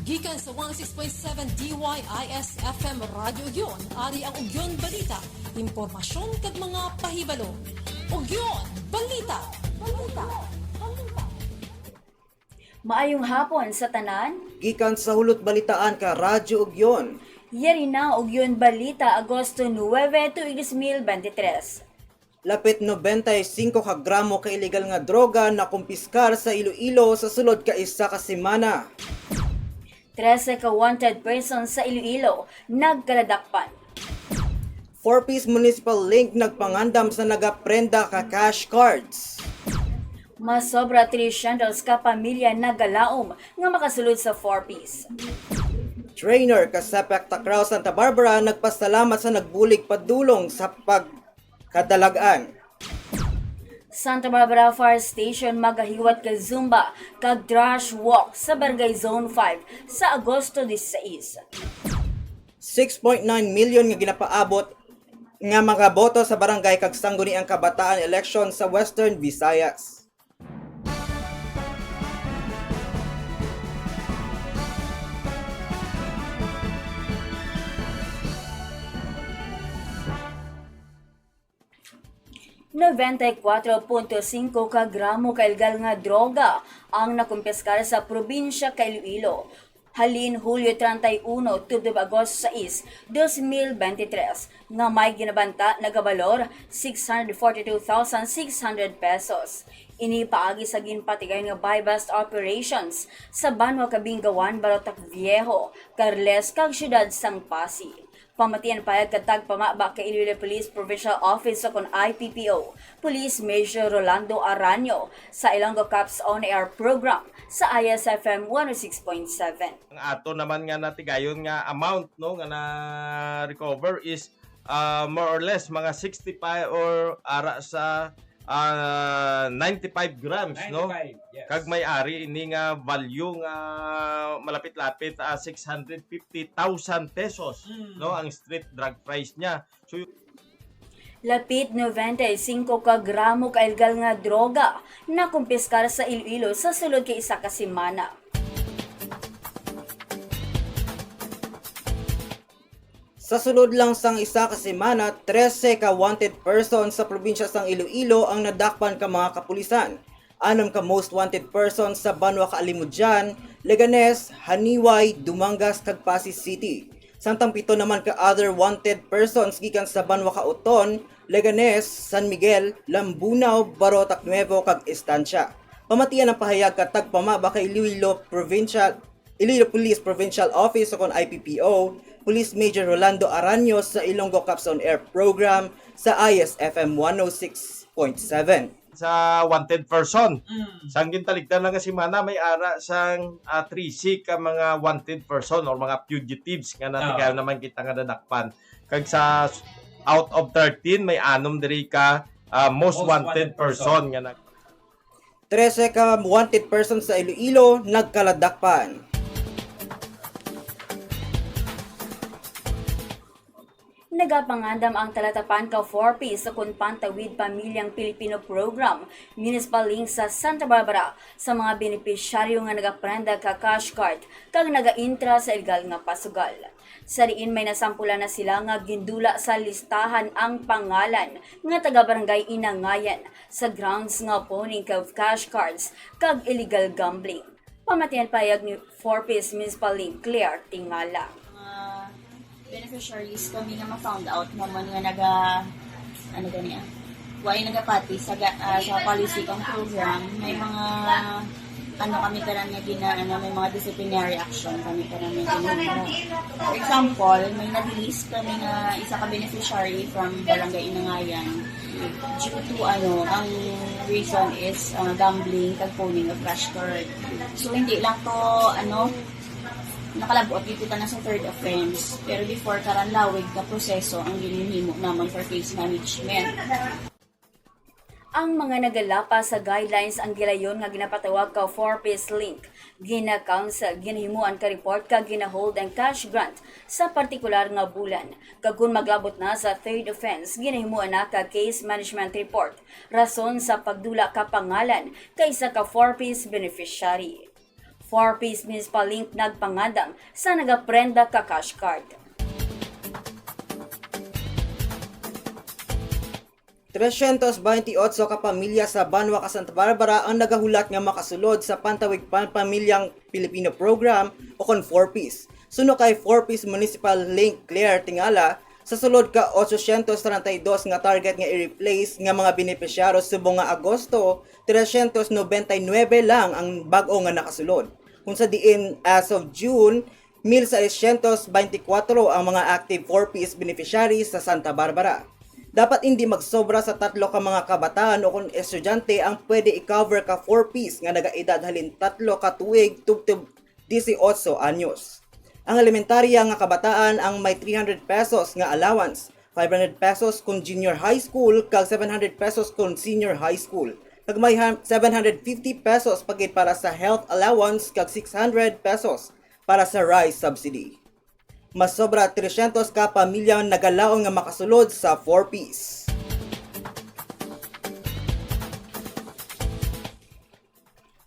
Gikan sa 106.7 DYIS FM Radio Ugyon, ari ang Ugyon Balita. Impormasyon kag mga pahibalo. Ugyon Balita. Maayong hapon sa tanan. Gikan sa hulot balitaan ka Radyo Ugyon. Yari na Ugyon Balita Agosto 9, 2023. Lapit 95 ka gramo ka illegal nga droga na kumpiskar sa Iloilo sa sulod ka isa ka semana. 13 ka wanted person sa Iloilo nagkaladakpan. 4-piece municipal link nagpangandam sa nagaprenda ka cash cards. Mas sobra 3 shandals ka pamilya nagalaom nga makasulod sa 4-piece. Trainer ka Sepak Takraw Santa Barbara nagpasalamat sa nagbulig padulong sa pagkadalagan. Santa Barbara Fire Station magahiwat kay Zumba kag Trash Walk sa Barangay Zone 5 sa Agosto 16. 6.9 million nga ginapaabot nga mga boto sa barangay kag sangguniang kabataan election sa Western Visayas. $94.5 ka gramo ka illegal nga droga ang nakumpiskar sa probinsya ka Iloilo. Halin Hulyo 31 tubdob Agosto 6, 2023 nga may ginabanta nagabalor 642,600 pesos. Ini paagi sa ginpatigay nga buy-bust operations sa Banwa Kabingawan, Barotac Viejo, Carles kag siyudad sang Pasig. Pamatian payag katag pamaba kay Iloilo Police Provincial Office sa kon IPPO, Police Major Rolando Aranyo sa Ilonggo Cops On Air program sa ISFM 106.7. Ang ato naman nga natigayon nga amount no nga na recover is more or less mga 65 or ara sa 95 grams 95, no. yes. Kag may-ari ini nga value nga malapit-lapit 650,000 pesos no ang street drug price niya. So Lapit 95 ka gramo ka illegal nga droga na kumpiskar sa Iloilo sa sulod kay isa ka semana. Sa sulod lang sang isa ka semana, 13 ka wanted person sa probinsya sang Iloilo ang nadakpan ka mga kapulisan. 6 ka most wanted person sa Banwa Kaalimudyan, Leganes, Haniway, Dumangas kag Pasig City. Samtang 7 naman ka other wanted persons gikan sa Banwa Kauton, Leganes, San Miguel, Lambunaw, Barotac Nuevo kag Estancia. Pamatian ang pahayag katag pamaba kay Iloilo Police Provincial Office sa kon IPPO, Police Major Rolando Aranyo sa Ilonggo Cops On Air program sa ISFM 106.7. sa wanted person. Sang gintaligdan lang nga semana may ara sang 3C ka mga wanted person or mga fugitives nga natigayon naman kita nga nadakpan. Kag sa out of 13 may 6 diri ka most wanted person nga 13 ka wanted person sa Iloilo nagkaladakpan. Nagapangandam ang talatapan ka 4-piece sa Kunpantawid Pamilyang Pilipino Program Municipal Link sa Santa Barbara sa mga benepisyaryo nga nagaprenda ka cash card kag naga-intra sa illegal nga pasugal. Sa diin may nasampula na sila nga gindula sa listahan ang pangalan nga taga-barangay Inangayan sa grounds nga pawning kag cash cards kag illegal gambling. Pamatian payag ni 4-piece Municipal Link Claire Tingala. Beneficiaries kami nga ma-found out naman nga why nagapati sa policy kong program. May mga kami karan nga may mga disciplinary action kami karan nga ginagawa. For example, may na-release kami nga isa ka beneficiary from Barangay Inangayan due to ang reason is gambling kag pawning of cash card. So hindi lang to nakalabuot dito na sa third offense. Pero before karanlawig na proseso ang ginihimo naman for case management. Ang mga nagalapa sa guidelines ang gilayon nga ginapatawag ka 4-piece link. Gina-council, ginahimuan ka report ka gina-hold ang cash grant sa partikular nga bulan. Kag kung maglabot na sa third offense, ginahimuan na ka case management report. Rason sa pagdula ka pangalan kaysa ka 4-piece beneficiary. 4-piece municipal link nagpangadam sa nagaprenda ka cash card. 328 ka pamilya sa Banwa, Santa Barbara ang nagahulat nga makasulod sa Pantawid Pamilyang Pilipino Program o kon 4-piece. Suno kay 4-piece Municipal Link Claire Tingala, sa sulod ka 832 nga target nga i-replace nga mga benepisyaro subong nga Agosto, 399 lang ang bag-o nga nakasulod. Kung sa diin as of June, 1,624 ang mga active 4-piece beneficiaries sa Santa Barbara. Dapat hindi magsobra sa 3 ka mga kabataan o kung estudyante ang pwede i-cover ka 4-piece nga nagaedad halin 3 ka tuig tubtub 18 anyos. Ang elementarya nga kabataan ang may 300 pesos nga allowance, 500 pesos kung junior high school kag 700 pesos kung senior high school. Kag may 750 pesos pagit para sa health allowance kag 600 pesos para sa rice subsidy. Mas sobra 300 ka pamilya nagalaon nga makasulod sa 4-piece.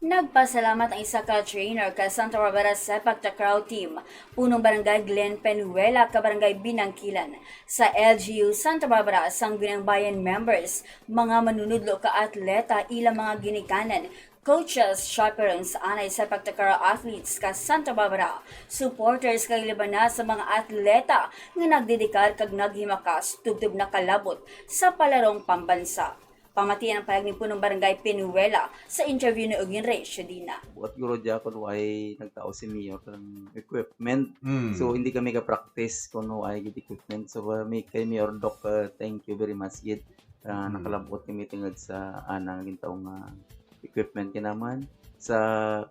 Nagpasalamat ang isa ka trainer ka Santa Barbara Sepak Takraw Team, punong barangay Glen Penuela, kabarangay Binangkilan, sa LGU Santa Barbara, Sangguniang Bayan members, mga manunudlo ka atleta, ilang mga ginikanan, coaches, chaperones, anay Sepak Takraw athletes ka Santa Barbara, supporters kay libana sa mga atleta nga nagdedikar kag naghimakas tubtub na kalabot sa palarong pambansa. Pamatian ang pahag ni punong barangay Penuela sa interview ni Ugin Ray Shadina. Buat guro Jakon ay nagtao si Mayor ng equipment. So hindi kami ka-practice kung no ay gid equipment. So may kay Mayor Doc, thank you very much gid. Nakalabot kami tingad sa anang gintaong equipment kinaman sa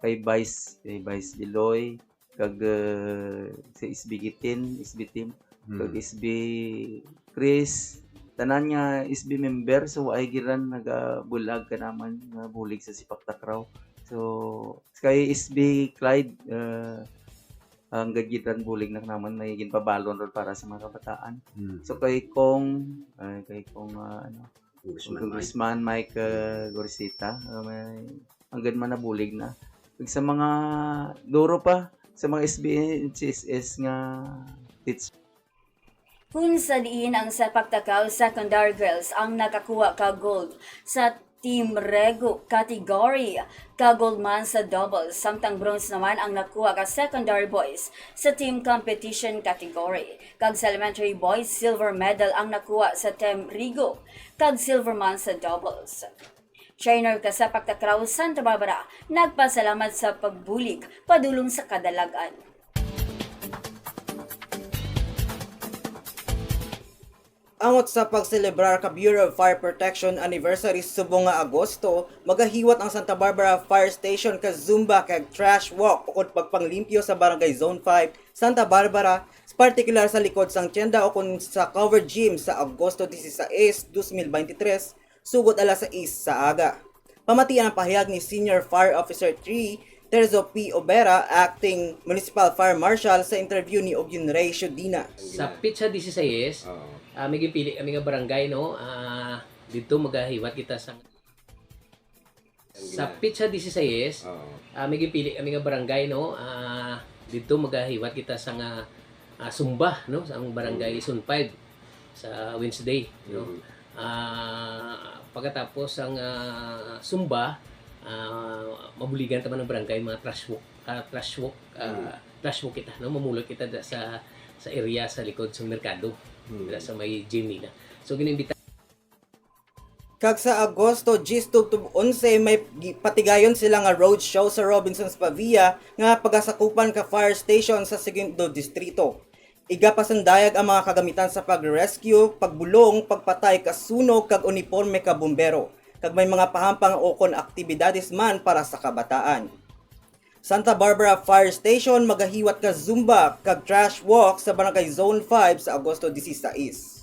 kay Vice Diloy kag sa SB Gitin, SB team, kag SB Chris, tanan nga SB member, so ay giran nagabulag ka naman nga bulig sa Sepak Takraw. So kay SB Clyde, ang gagitan bulig na naman may ginpabalon ron para sa mga kabataan. So kay Congressman Mike Gorsita, may hanggang man nabulig na. Kag sa mga duro pa sa mga SB CSS nga teach. Kung sa diin ang Sepak Takraw Secondary Girls ang nakakuha ka gold sa Team Rego category, ka gold man sa doubles, samtang bronze naman ang nakuha ka Secondary Boys sa Team Competition category. Kag sa Elementary Boys, silver medal ang nakuha sa Team Rigo, kag silver man sa doubles. Trainer ka Sepak Takraw Santa Barbara, nagpasalamat sa pagbulig padulong sa kadalagan. Angot sa pagselebrar ka Bureau of Fire Protection Anniversary subong nga Agosto, magahiwat ang Santa Barbara Fire Station ka Zumba kag trash walk ukod pagpanglimpyo sa Barangay Zone 5, Santa Barbara, particular sa likod sang tienda o kun sa covered gym sa Agosto 16, 2023, sugod alas 6 sa aga. Pamatian ang pahayag ni Senior Fire Officer 3, Terzo P. Obera, Acting Municipal Fire Marshal sa interview ni Ugin Ray Shadina. Sa Pizza 16, may gipili kami nga barangay, no? Dito magahiwat kita sa Pizza 16, may gipili kami nga barangay, no? Dito magahiwat kita sa Sumba, no? Sa ang barangay Zone 5 sa Wednesday, no? Pagkatapos ang Sumba, mabuligan naman ng barangay mga trash walk kita, no? Mamulot kita sa area sa likod sa merkado, sa may gym nila. So ginimbita Kag sa Agosto 10 may patigayon sila nga road show sa Robinsons Pavia nga pagasakupan ka fire station sa segundo distrito. Igapasandayag ang mga kagamitan sa pag-rescue, pagbulong, pagpatay kasunog kag uniforme ka bumbero. Kag may mga pahampang o kon aktibidades man para sa kabataan. Santa Barbara Fire Station magahiwat ka Zumba kag trash walk sa Barangay Zone 5 sa Agosto 16.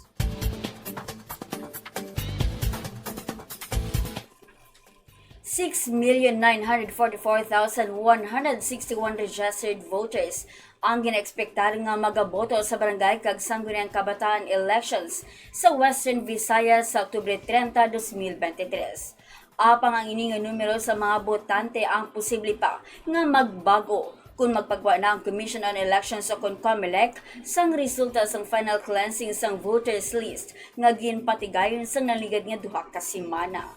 $6,944,161 registered voters ang ginekspektar nga magaboto sa barangay kag Sangguniang Kabataan elections sa Western Visayas sa Oktubre 30, 2023. Apang ang ini nga numero sa mga botante ang posible pa nga magbago kung magpagwa na ang Commission on Elections o kung COMELEC sang resulta sang final cleansing sang voters list nga ginpatigayon sang naligad nga duha ka semana.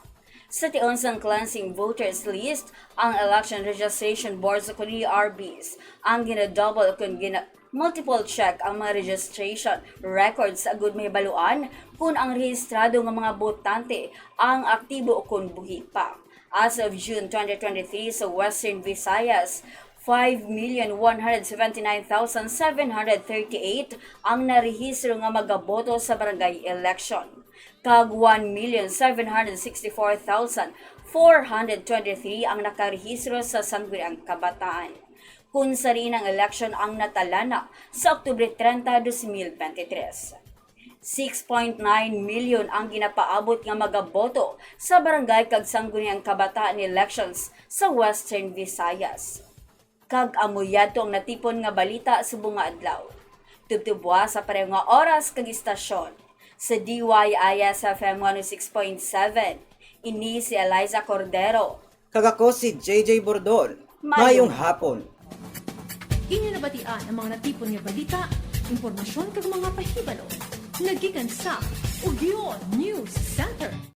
Sa tion sang cleansing voters list, ang Election Registration Board sa kundi RBs ang gina-double kung multiple check ang mga registration records sa agud may baluan kung ang rehistrado nga mga botante ang aktibo o kung buhi pa. As of June 2023 sa Western Visayas, 5,179,738 ang narehistro nga magaboto sa barangay election. Kag 1,764,423 ang nakarehistro sa sangguniang kabataan. Kung sa rin ang election ang natalana sa Oktubre 30, 2023. 6.9 million ang ginapaabot nga magaboto sa barangay kag sangguniang kabataan elections sa Western Visayas. Kag amuyad ang natipon nga balita sa bunga adlaw. Tubtubwa sa pareho nga oras kag istasyon. Sa DYIS FM 106.7, ini si Eliza Cordero. Kag ako si JJ Bordon. Mayong hapon. Inyo nabatian ang mga natipon nga balita, impormasyon kag mga pahibalo. Nagikan sa Ugyon News Center.